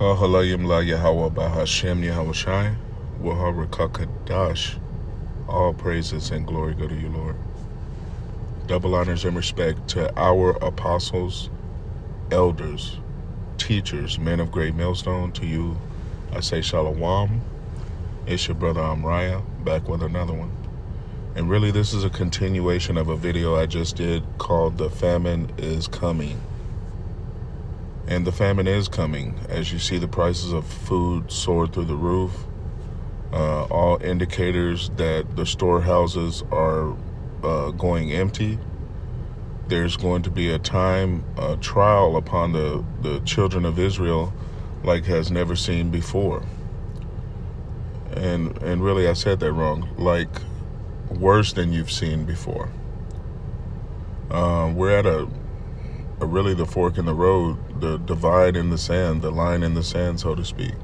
Kal halayim la Yahawah Bahashem Yahawashi Waharakakadash. All praises and glory go to you, Lord. Double honors and respect to our apostles, elders, teachers, men of great millstone. To you, I say shalom. It's your brother Amraya, back with another one. And really, this is a continuation of a video I just did called The Famine Is Coming. And the famine is coming. As you see, the prices of food soared through the roof. All indicators that the storehouses are going empty. There's going to be a trial upon the children of Israel like has never seen before. And really, I said that wrong. Like worse than you've seen before. We're at really the fork in the road, the divide in the sand, the line in the sand, so to speak,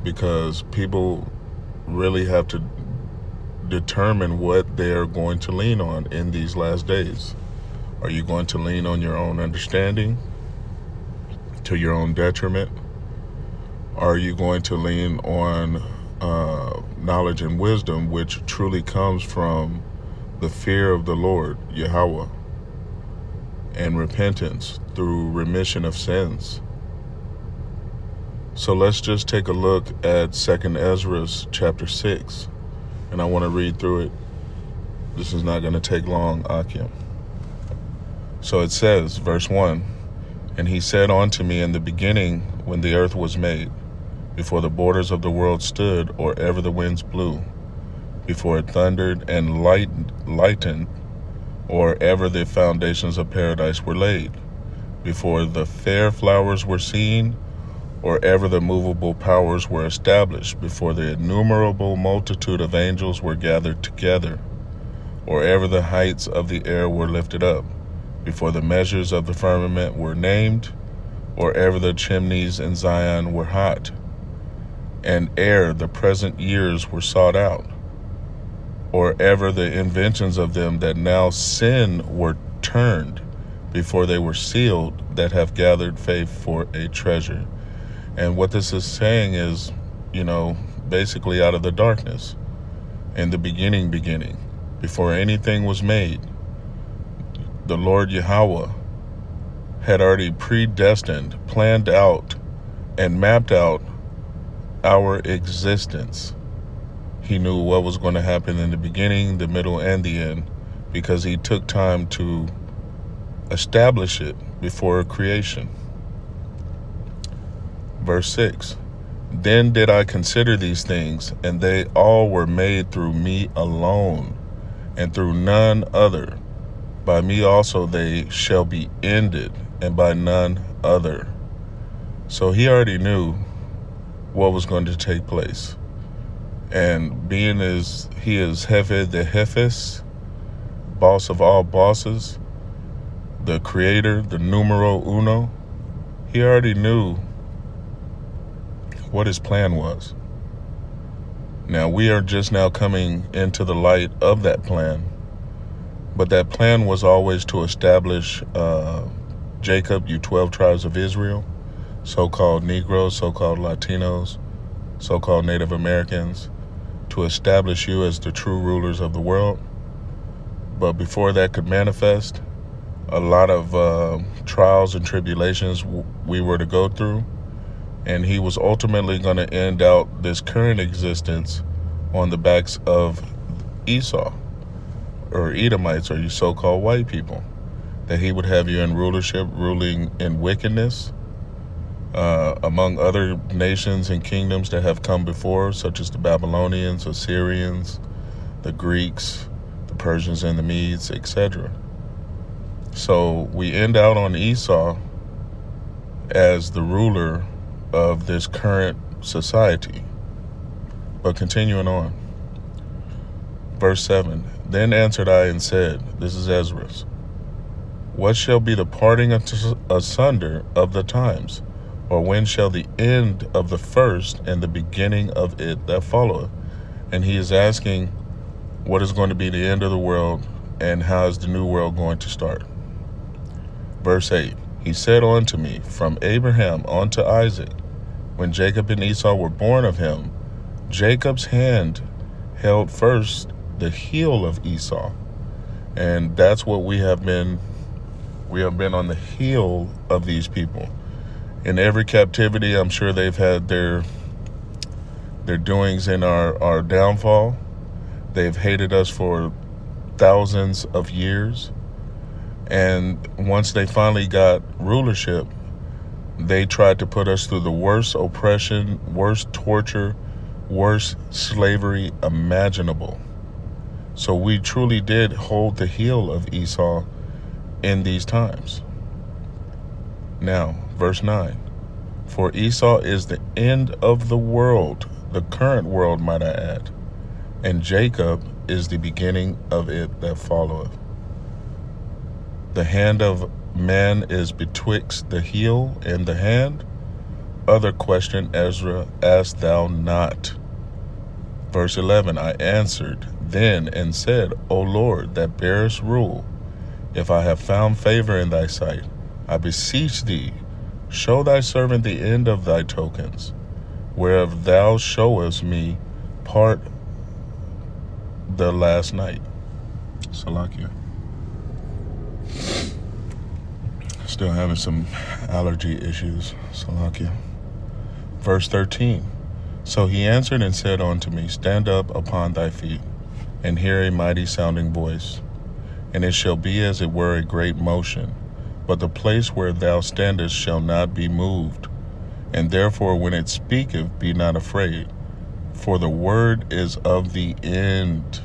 because people really have to determine what they're going to lean on in these last days. Are you going to lean on your own understanding to your own detriment? Are you going to lean on knowledge and wisdom, which truly comes from the fear of the Lord, Yahawah, and repentance through remission of sins? So let's just take a look at 2 Ezra chapter 6. And I want to read through it. This is not going to take long, Akim. So it says, verse 1, "And he said unto me in the beginning, when the earth was made, before the borders of the world stood, or ever the winds blew, before it thundered and lightened, or ever the foundations of paradise were laid, before the fair flowers were seen, or ever the movable powers were established, before the innumerable multitude of angels were gathered together, or ever the heights of the air were lifted up, before the measures of the firmament were named, or ever the chimneys in Zion were hot, and ere the present years were sought out, or ever the inventions of them that now sin were turned, before they were sealed, that have gathered faith for a treasure." And what this is saying is, basically out of the darkness, in the beginning, before anything was made, the Lord Yahawah had already predestined, planned out, and mapped out our existence. He knew what was going to happen in the beginning, the middle, and the end, because he took time to establish it before creation. Verse 6, "Then did I consider these things, and they all were made through me alone, and through none other. By me also they shall be ended, and by none other." So he already knew what was going to take place. And being as he is Jefe de Jefes, boss of all bosses, the creator, the numero uno, he already knew what his plan was. Now we are just now coming into the light of that plan, but that plan was always to establish Jacob, you 12 tribes of Israel, so-called Negroes, so-called Latinos, so-called Native Americans, to establish you as the true rulers of the world. But before that could manifest, a lot of trials and tribulations we were to go through, and he was ultimately going to end out this current existence on the backs of Esau, or Edomites, or you so-called white people, that he would have you in rulership, ruling in wickedness, among other nations and kingdoms that have come before, such as the Babylonians, Assyrians, the Greeks, the Persians and the Medes, etc. So we end out on Esau as the ruler of this current society. But continuing on, verse 7, "Then answered I and said," this is Ezra's, "What shall be the parting asunder of the times? Or when shall the end of the first and the beginning of it that followeth?" And he is asking what is going to be the end of the world and how is the new world going to start. Verse 8, "He said unto me, From Abraham unto Isaac, When Jacob and Esau were born of him, Jacob's hand held first the heel of Esau. And that's what we have been. We have been on the heel of these people. In every captivity, I'm sure they've had their doings in our downfall. They've hated us for thousands of years. And once they finally got rulership, they tried to put us through the worst oppression, worst torture, worst slavery imaginable. So we truly did hold the heel of Esau in these times. Now, verse 9. For Esau is the end of the world, the current world, might I add, and Jacob is the beginning of it that followeth. The hand of man is betwixt the heel and the hand. Other question, Ezra, asked thou not. Verse 11, I answered then and said, O Lord, that bearest rule, if I have found favor in thy sight, I beseech thee, show thy servant the end of thy tokens, whereof thou showest me part the last night. Salakia. Still having some allergy issues. Salakia. Verse 13. So he answered and said unto me, stand up upon thy feet, and hear a mighty sounding voice. And it shall be as it were a great motion, but the place where thou standest shall not be moved. And therefore when it speaketh, be not afraid, for the word is of the end.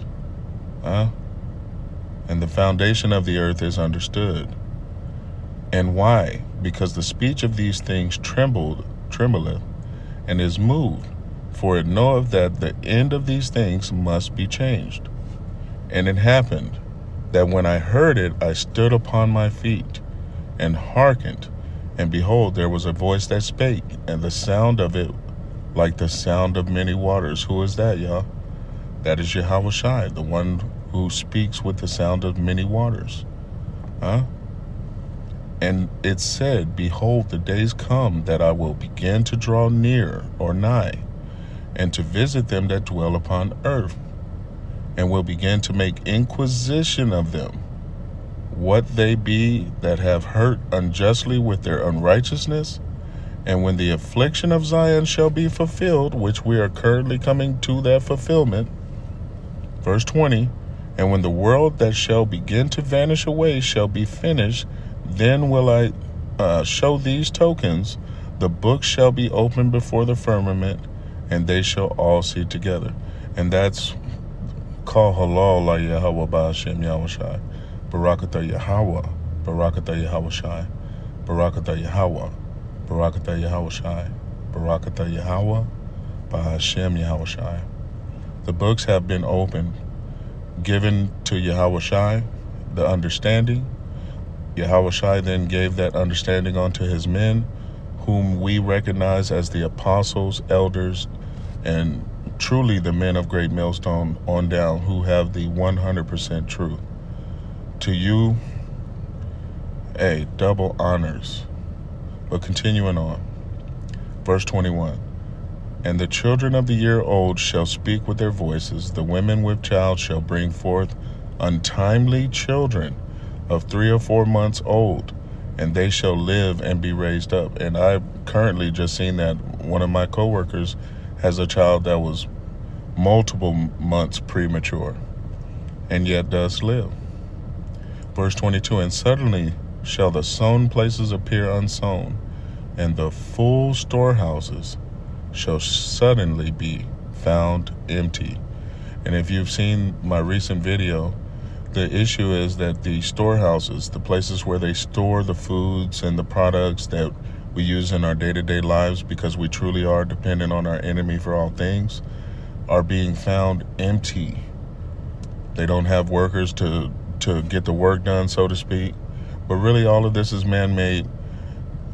And the foundation of the earth is understood. And why? Because the speech of these things trembleth, and is moved, for it knoweth that the end of these things must be changed. And it happened, that when I heard it, I stood upon my feet, and hearkened, and behold, there was a voice that spake, and the sound of it like the sound of many waters. Who is that, Yah? That is Yahawah, the one who speaks with the sound of many waters. And it said, behold, the days come that I will begin to draw near or nigh, and to visit them that dwell upon earth, and will begin to make inquisition of them, what they be that have hurt unjustly with their unrighteousness. And when the affliction of Zion shall be fulfilled, which we are currently coming to that fulfillment, verse 20, and when the world that shall begin to vanish away shall be finished, then will I show these tokens. The book shall be opened before the firmament, and they shall all see together. And that's called halal la Yahawah ba'ashem Yahushai. Barakatah Yahawah, Barakatah Yahushai, Barakatah Yahawah, Barakatah Yahushai, Barakatah Yahawah, ba'ashem Yahushai. The books have been opened, given to Yahushai, the understanding. Yahushai then gave that understanding unto his men, whom we recognize as the apostles, elders, and truly the men of Great Millstone on down, who have the 100% truth. To you, double honors. But continuing on, verse 21, and the children of the year old shall speak with their voices, the women with child shall bring forth untimely children of 3 or 4 months old, and they shall live and be raised up. And I've currently just seen that one of my coworkers has a child that was multiple months premature, and yet does live. Verse 22, and suddenly shall the sown places appear unsown, and the full storehouses shall suddenly be found empty. And if you've seen my recent video, the issue is that the storehouses, the places where they store the foods and the products that we use in our day-to-day lives, because we truly are dependent on our enemy for all things, are being found empty. They don't have workers to get the work done, so to speak. But really all of this is man-made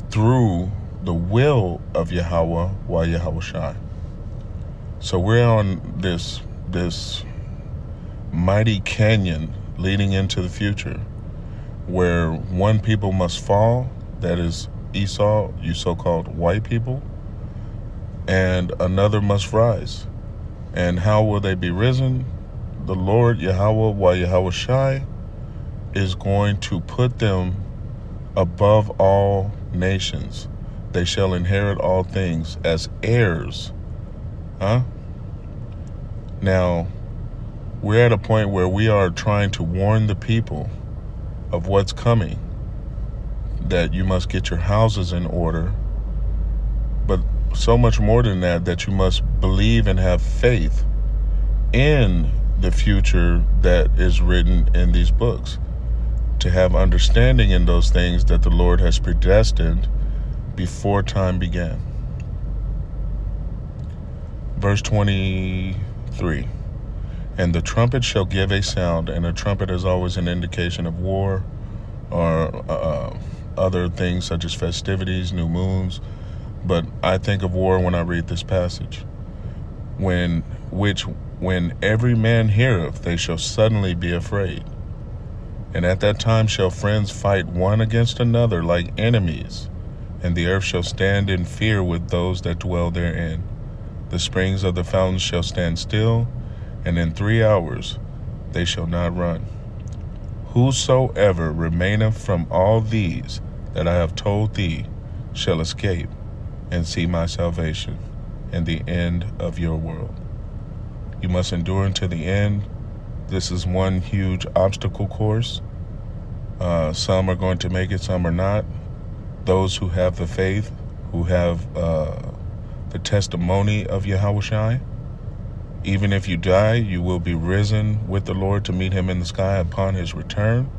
through the will of Yahawah, wa Yahawashi. So we're on this mighty canyon leading into the future, where one people must fall, that is Esau, you so-called white people, and another must rise. And how will they be risen? The Lord Yahawah is going to put them above all nations. They shall inherit all things as heirs. Now, we're at a point where we are trying to warn the people of what's coming, that you must get your houses in order, but so much more than that, that you must believe and have faith in the future that is written in these books, to have understanding in those things that the Lord has predestined before time began. Verse 23, and the trumpet shall give a sound, and a trumpet is always an indication of war or other things such as festivities, new moons. But I think of war when I read this passage. When every man heareth, they shall suddenly be afraid. And at that time shall friends fight one against another like enemies, and the earth shall stand in fear with those that dwell therein. The springs of the fountains shall stand still, and in 3 hours they shall not run. Whosoever remaineth from all these that I have told thee shall escape and see my salvation and the end of your world. You must endure until the end. This is one huge obstacle course. Some are going to make it, some are not. Those who have the faith, who have the testimony of Yahawah, even if you die, you will be risen with the Lord to meet him in the sky upon his return.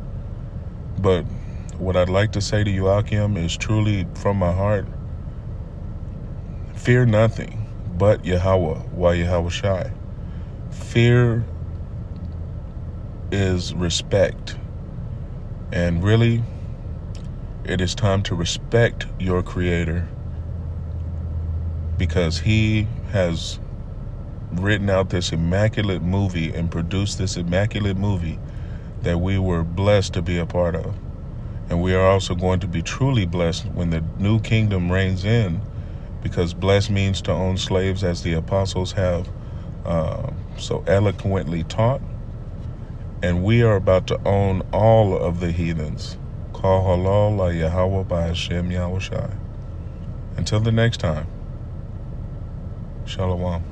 But what I'd like to say to you, Akim, is truly from my heart: fear nothing but Yahawah. Fear is respect. And really, it is time to respect your Creator, because he has written out this immaculate movie and produced this immaculate movie that we were blessed to be a part of. And we are also going to be truly blessed when the new kingdom reigns in, because blessed means to own slaves, as the apostles have so eloquently taught. And we are about to own all of the heathens. Call halal la Yahawah by Hashem Yahushai. Until the next time, Shalom.